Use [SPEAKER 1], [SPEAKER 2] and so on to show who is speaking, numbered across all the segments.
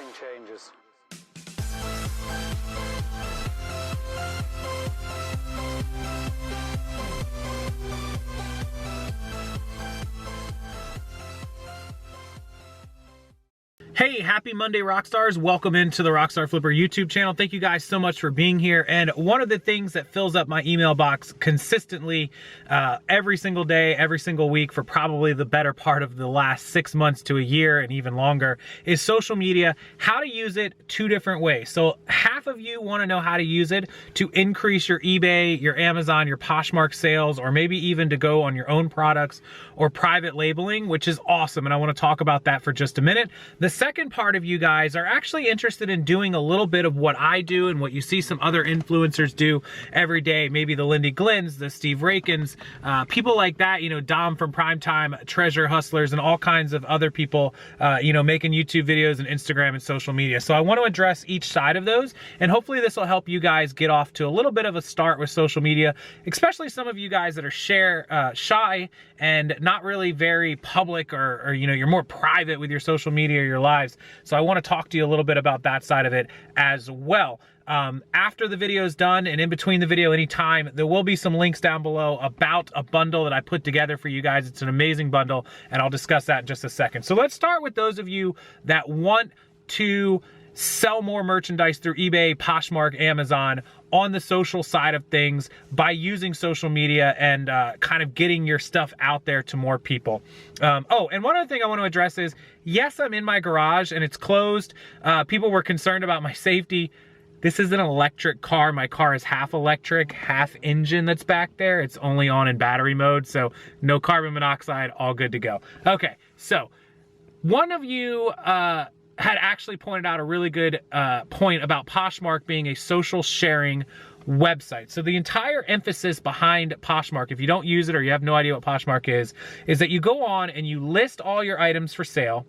[SPEAKER 1] nothing changes.
[SPEAKER 2] Hey, happy Monday, Rockstars. Welcome into the Rockstarflipper YouTube channel. Thank you guys so much for being here. And one of the things that fills up my email box consistently every single day, every single week for probably the better part of the last 6 months to a year and even longer is social media, how to use it two different ways. So half of you want to know how to use it to increase your eBay, your Amazon, your Poshmark sales, or maybe even to go on your own products or private labeling, which is awesome. And I want to talk about that for just a minute. The second part of you guys are actually interested in doing a little bit of what I do and what you see some other influencers do every day. Maybe the Lindy Glynn's, the Steve Rakens, people like that, you know, Dom from Primetime, Treasure Hustlers, and all kinds of other people, you know, making YouTube videos and Instagram and social media. So I want to address each side of those, and hopefully this will help you guys get off to a little bit of a start with social media, especially some of you guys that are shy and not really very public, or you know, you're more private with your social media or your lives. So I want to talk to you a little bit about that side of it as well. After the video is done and in between the video anytime, there will be some links down below about a bundle that I put together for you guys. It's an amazing bundle, and I'll discuss that in just a second. So let's start with those of you that want to sell more merchandise through eBay, Poshmark, Amazon on the social side of things by using social media and kind of getting your stuff out there to more people. Oh, and one other thing I want to address is, yes, I'm in my garage and it's closed. People were concerned about my safety. This is an electric car. My car is half electric, half engine that's back there. It's only on in battery mode, so no carbon monoxide, all good to go. Okay, so one of you had actually pointed out a really good point about Poshmark being a social sharing website. So the entire emphasis behind Poshmark, if you don't use it or you have no idea what Poshmark is that you go on and you list all your items for sale,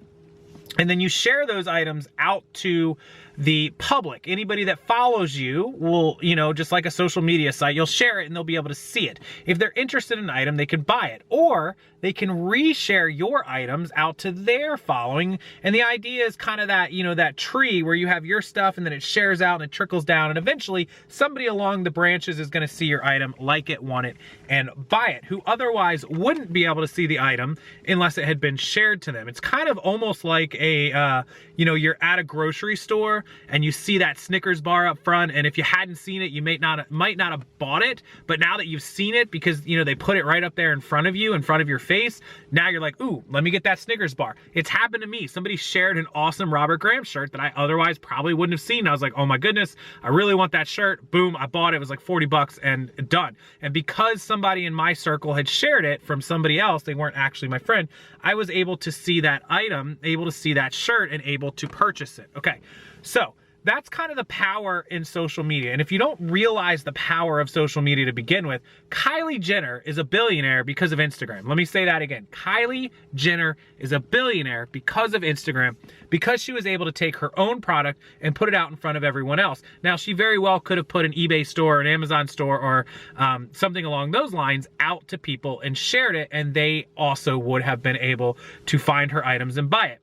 [SPEAKER 2] and then you share those items out to the public. Anybody that follows you will, you know, just like a social media site, you'll share it and they'll be able to see it. If they're interested in an item, they can buy it, or they can reshare your items out to their following. And the idea is kind of that, you know, that tree where you have your stuff and then it shares out and it trickles down, and eventually somebody along the branches is going to see your item, like it, want it, and buy it, who otherwise wouldn't be able to see the item unless it had been shared to them. It's kind of almost like a, you know, you're at a grocery store and you see that Snickers bar up front, and if you hadn't seen it, you might not have bought it, but now that you've seen it, because, you know, they put it right up there in front of you, in front of your face, now you're like, ooh, let me get that Snickers bar. It's happened to me. Somebody shared an awesome Robert Graham shirt that I otherwise probably wouldn't have seen. I was like, oh my goodness, I really want that shirt. Boom, I bought it. It was like 40 bucks and done. And because somebody in my circle had shared it from somebody else, they weren't actually my friend, I was able to see that item, able to see that shirt, and able to purchase it. Okay, so that's kind of the power in social media. And if you don't realize the power of social media to begin with, Kylie Jenner is a billionaire because of Instagram. Let me say that again. Kylie Jenner is a billionaire because of Instagram, because she was able to take her own product and put it out in front of everyone else. Now, she very well could have put an eBay store, an Amazon store, or something along those lines out to people and shared it, and they also would have been able to find her items and buy it.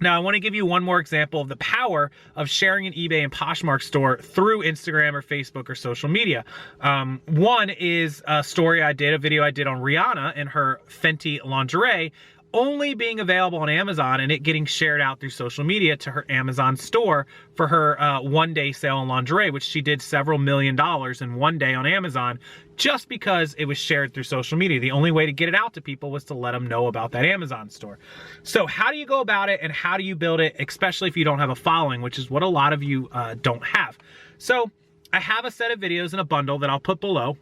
[SPEAKER 2] Now, I want to give you one more example of the power of sharing an eBay and Poshmark store through Instagram or Facebook or social media. One is a video I did on Rihanna and her Fenty lingerie only being available on Amazon, and it getting shared out through social media to her Amazon store for her one-day sale on lingerie, which she did several $1 million in one day on Amazon, just because it was shared through social media. The only way to get it out to people was to let them know about that Amazon store. So how do you go about it, and how do you build it, especially if you don't have a following, which is what a lot of you don't have? So I have a set of videos in a bundle that I'll put below.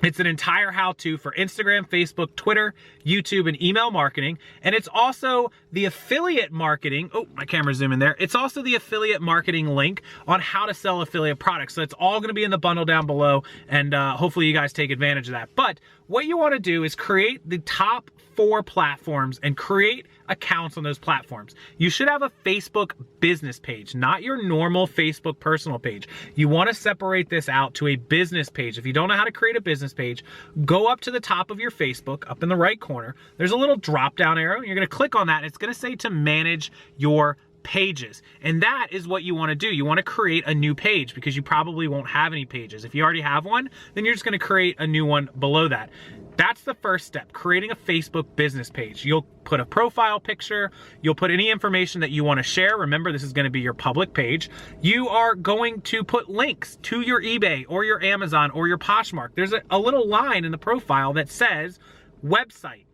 [SPEAKER 2] It's an entire how-to for Instagram, Facebook, Twitter, YouTube, and email marketing. And it's also the affiliate marketing. Oh, my camera's zooming there. It's also the affiliate marketing link on how to sell affiliate products. So it's all going to be in the bundle down below, and hopefully you guys take advantage of that. But what you want to do is create the top 4 platforms and create accounts on those platforms. You should have a Facebook business page, not your normal Facebook personal page. You want to separate this out to a business page. If you don't know how to create a business page, go up to the top of your Facebook, up in the right corner. There's a little drop down arrow. You're going to click on that, and it's going to say to manage your pages. And that is what you want to do. You want to create a new page because you probably won't have any pages. If you already have one, then you're just going to create a new one below that. That's the first step, creating a Facebook business page. You'll put a profile picture, you'll put any information that you want to share. Remember, this is going to be your public page. You are going to put links to your eBay or your Amazon or your Poshmark. There's a little line in the profile that says website.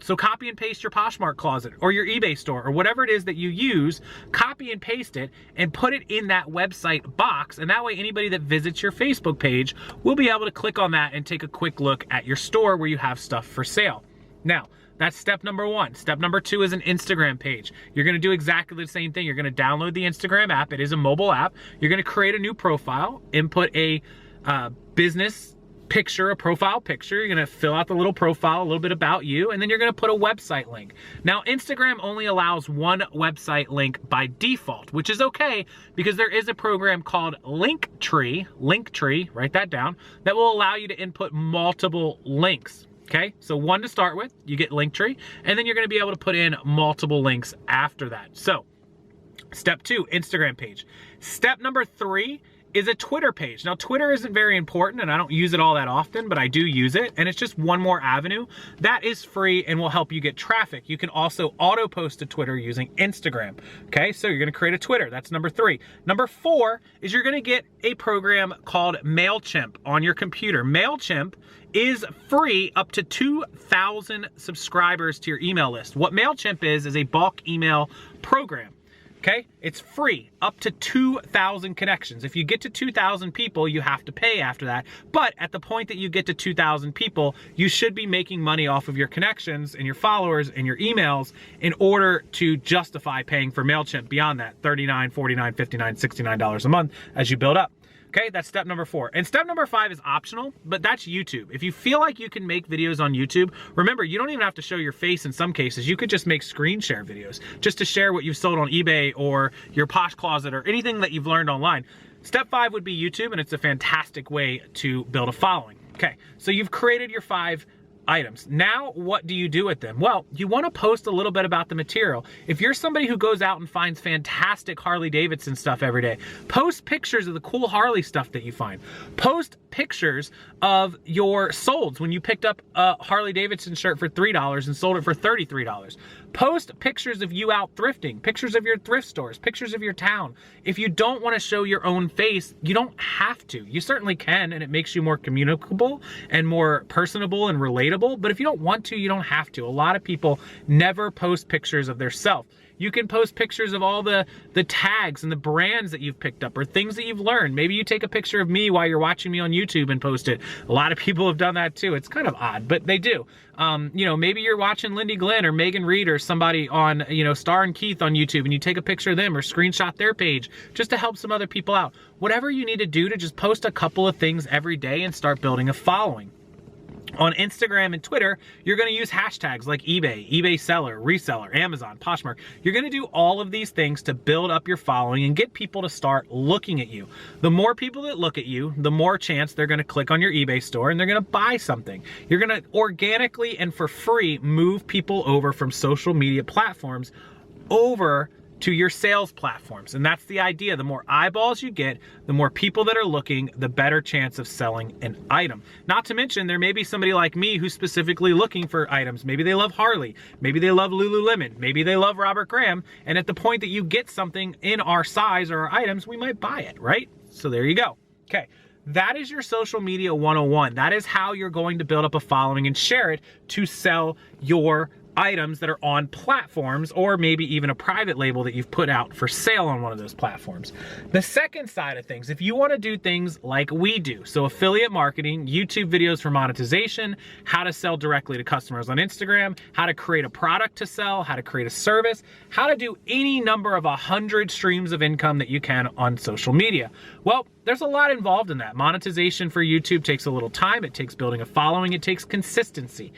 [SPEAKER 2] So copy and paste your Poshmark closet or your eBay store or whatever it is that you use, copy and paste it and put it in that website box. And that way anybody that visits your Facebook page will be able to click on that and take a quick look at your store where you have stuff for sale. Now, that's step number one. Step number two is an Instagram page. You're gonna do exactly the same thing. You're gonna download the Instagram app. It is a mobile app. You're gonna create a new profile, input a business picture, a profile picture. You're gonna fill out the little profile, a little bit about you, and then you're gonna put a website link. Now, Instagram only allows one website link by default, which is okay because there is a program called Linktree, write that down, that will allow you to input multiple links. Okay, so one to start with, you get Linktree, and then you're gonna be able to put in multiple links after that. So, step two, Instagram page. Step number three is a Twitter page. Now, Twitter isn't very important and I don't use it all that often, but I do use it, and it's just one more avenue that is free and will help you get traffic. You can also auto post to Twitter using Instagram. Okay, so you're gonna create a Twitter. That's number three. Number four is you're gonna get a program called MailChimp on your computer. MailChimp is free up to 2,000 subscribers to your email list. What MailChimp is a bulk email program. Okay, it's free up to 2,000 connections. If you get to 2,000 people, you have to pay after that. But at the point that you get to 2,000 people, you should be making money off of your connections and your followers and your emails in order to justify paying for MailChimp beyond that $39, $49, $59, $69 a month as you build up. Okay, that's step number four. And step number five is optional, but that's YouTube. If you feel like you can make videos on YouTube, remember, you don't even have to show your face in some cases. You could just make screen share videos just to share what you've sold on eBay or your Posh Closet or anything that you've learned online. Step five would be YouTube, and it's a fantastic way to build a following. Okay, so you've created your 5 items. Now, what do you do with them? Well, you want to post a little bit about the material. If you're somebody who goes out and finds fantastic Harley Davidson stuff every day, post pictures of the cool Harley stuff that you find. Post pictures of your solds when you picked up a Harley Davidson shirt for $3 and sold it for $33. Post pictures of you out thrifting, pictures of your thrift stores, pictures of your town. If you don't want to show your own face, you don't have to. You certainly can, and it makes you more communicable and more personable and relatable. But if you don't want to, you don't have to. A lot of people never post pictures of their self. You can post pictures of all the tags and the brands that you've picked up or things that you've learned. Maybe you take a picture of me while you're watching me on YouTube and post it. A lot of people have done that too. It's kind of odd, but they do. You know, maybe you're watching Lindy Glenn or Megan Reed or somebody on, you know, Star and Keith on YouTube, and you take a picture of them or screenshot their page just to help some other people out. Whatever you need to do to just post a couple of things every day and start building a following. On Instagram and Twitter, you're gonna use hashtags like eBay, eBay seller, reseller, Amazon, Poshmark. You're gonna do all of these things to build up your following and get people to start looking at you. The more people that look at you, the more chance they're gonna click on your eBay store and they're gonna buy something. You're gonna organically and for free move people over from social media platforms over to your sales platforms. And that's the idea. The more eyeballs you get, the more people that are looking, the better chance of selling an item. Not to mention, there may be somebody like me who's specifically looking for items. Maybe they love Harley. Maybe they love Lululemon. Maybe they love Robert Graham. And at the point that you get something in our size or our items, we might buy it, right? So there you go. Okay. That is your social media 101. That is how you're going to build up a following and share it to sell your items that are on platforms, or maybe even a private label that you've put out for sale on one of those platforms. The second side of things, if you want to do things like we do, so affiliate marketing, YouTube videos for monetization, how to sell directly to customers on Instagram, how to create a product to sell, how to create a service, how to do any number of 100 streams of income that you can on social media. Well, there's a lot involved in that. Monetization for YouTube takes a little time. It takes building a following. It takes consistency.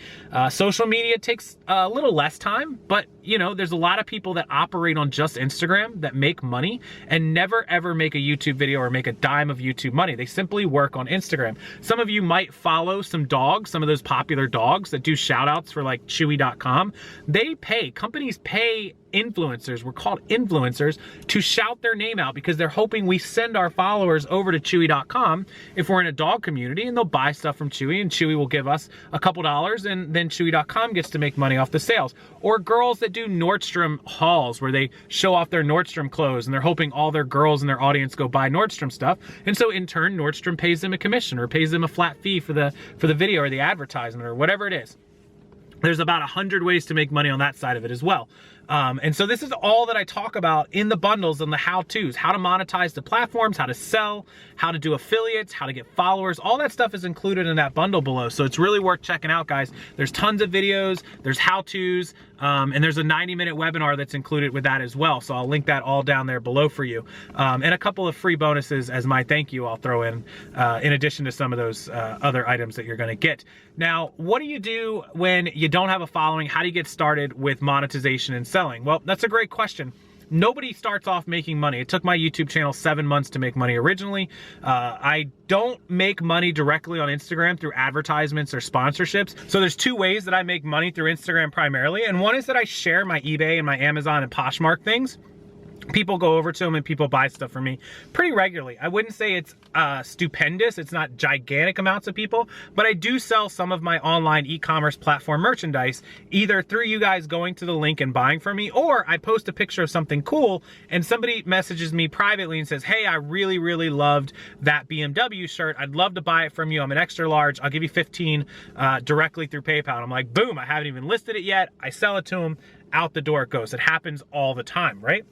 [SPEAKER 2] Social media takes a little less time, but you know, there's a lot of people that operate on just Instagram that make money and never ever make a YouTube video or make a dime of YouTube money. They simply work on Instagram. Some of you might follow some dogs, some of those popular dogs that do shout outs for like Chewy.com. They pay, companies pay influencers, we're called influencers, to shout their name out because they're hoping we send our followers over to Chewy.com if we're in a dog community, and they'll buy stuff from Chewy, and Chewy will give us a couple dollars, and then Chewy.com gets to make money off the sales. Or girls that do Nordstrom hauls where they show off their Nordstrom clothes and they're hoping all their girls in their audience go buy Nordstrom stuff, and so in turn Nordstrom pays them a commission or pays them a flat fee for the video or the advertisement or whatever it is. There's about 100 ways to make money on that side of it as well. And so this is all that I talk about in the bundles and the how-tos, how to monetize the platforms, how to sell, how to do affiliates, how to get followers. All that stuff is included in that bundle below. So it's really worth checking out, guys. There's tons of videos, there's how-tos, and there's a 90-minute webinar that's included with that as well. So I'll link that all down there below for you. And a couple of free bonuses as my thank you I'll throw in addition to some of those other items that you're gonna get. Now, what do you do when you don't have a following? How do you get started with monetization and selling? Well, that's a great question. Nobody starts off making money. It took my YouTube channel 7 months to make money originally. I don't make money directly on Instagram through advertisements or sponsorships. So there's two ways that I make money through Instagram primarily. And one is that I share my eBay and my Amazon and Poshmark things. People go over to them and people buy stuff from me pretty regularly. I wouldn't say it's stupendous. It's not gigantic amounts of people, but I do sell some of my online e-commerce platform merchandise, either through you guys going to the link and buying from me, or I post a picture of something cool and somebody messages me privately and says, hey, I really, really loved that BMW shirt. I'd love to buy it from you. I'm an extra large. I'll give you 15 directly through PayPal. I'm like, boom, I haven't even listed it yet. I sell it to them, out the door it goes. It happens all the time, right?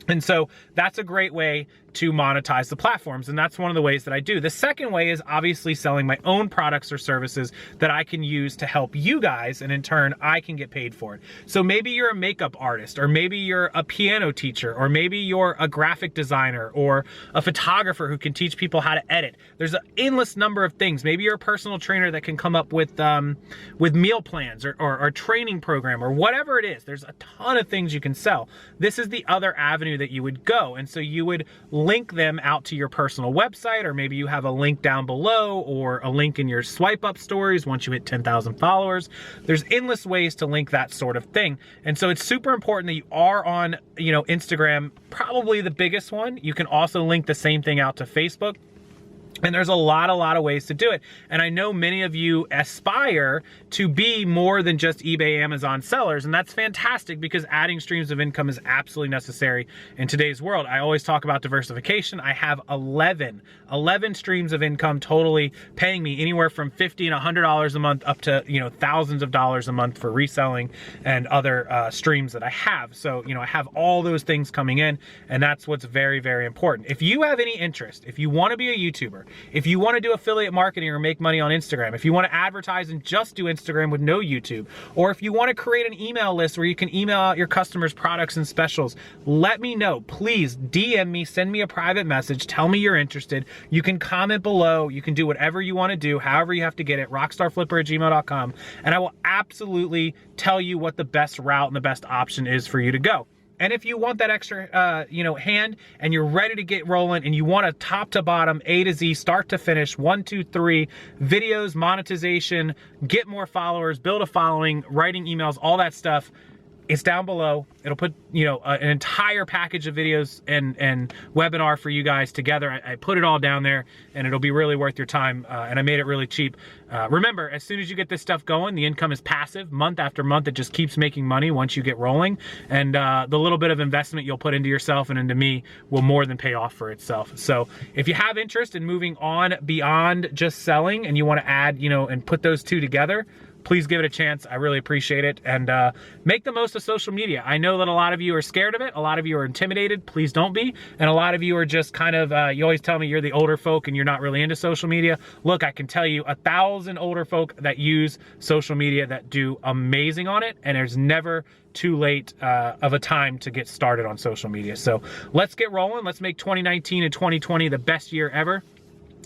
[SPEAKER 2] And so that's a great way to monetize the platforms, and that's one of the ways that I do. The second way is obviously selling my own products or services that I can use to help you guys, and in turn I can get paid for it. So maybe you're a makeup artist, or maybe you're a piano teacher, or maybe you're a graphic designer or a photographer who can teach people how to edit. There's an endless number of things. Maybe you're a personal trainer that can come up with meal plans or a training program or whatever it is. There's a ton of things you can sell. This is the other avenue that you would go, and so you would link them out to your personal website, or maybe you have a link down below or a link in your swipe up stories once you hit 10,000 followers. There's endless ways to link that sort of thing. And so it's super important that you are on, you know, Instagram, probably the biggest one. You can also link the same thing out to Facebook. And there's a lot of ways to do it. And I know many of you aspire to be more than just eBay, Amazon sellers, and that's fantastic because adding streams of income is absolutely necessary in today's world. I always talk about diversification. I have 11 streams of income totally paying me anywhere from $50 and $100 a month up to, you know, thousands of dollars a month for reselling and other streams that I have. So, you know, I have all those things coming in, and that's what's very, very important. If you have any interest, if you want to be a YouTuber, if you want to do affiliate marketing or make money on Instagram, if you want to advertise and just do Instagram with no YouTube, or if you want to create an email list where you can email out your customers products and specials, let me know. Please DM me, send me a private message, tell me you're interested. You can comment below, you can do whatever you want to do, however you have to get it, rockstarflipper@gmail.com, and I will absolutely tell you what the best route and the best option is for you to go. And if you want that extra, you know, hand, and you're ready to get rolling, and you want a top to bottom, A to Z, start to finish, 1, 2, 3, videos, monetization, get more followers, build a following, writing emails, all that stuff, it's down below. It'll put, you know, an entire package of videos and webinar for you guys together. I put it all down there, and it'll be really worth your time. And I made it really cheap. Remember, as soon as you get this stuff going, the income is passive. Month after month, it just keeps making money once you get rolling. And the little bit of investment you'll put into yourself and into me will more than pay off for itself. So if you have interest in moving on beyond just selling, and you want to add, you know, and put those two together, please give it a chance. I really appreciate it. And make the most of social media. I know that a lot of you are scared of it. A lot of you are intimidated. Please don't be. And a lot of you are just kind of, you always tell me you're the older folk and you're not really into social media. Look, I can tell you 1,000 older folk that use social media that do amazing on it. And there's never too late of a time to get started on social media. So let's get rolling. Let's make 2019 and 2020 the best year ever.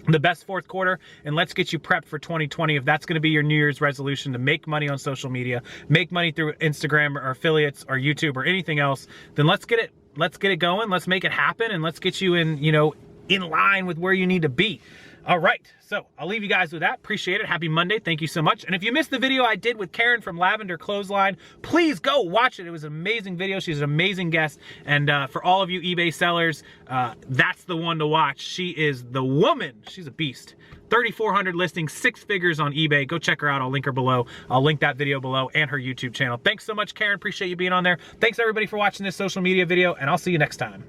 [SPEAKER 2] the best fourth quarter, and let's get you prepped for 2020. If that's going to be your New Year's resolution, to make money on social media, make money through Instagram or affiliates or YouTube or anything else, then let's get it going. Let's make it happen, and let's get you in, you know, in line with where you need to be. All right, so I'll leave you guys with that. Appreciate it. Happy Monday. Thank you so much. And if you missed the video I did with Karen from Lavender Clothesline, please go watch it. It was an amazing video. She's an amazing guest. And for all of you eBay sellers, that's the one to watch. She is the woman. She's a beast. 3,400 listings, 6 figures on eBay. Go check her out. I'll link her below. I'll link that video below and her YouTube channel. Thanks so much, Karen. Appreciate you being on there. Thanks everybody for watching this social media video, and I'll see you next time.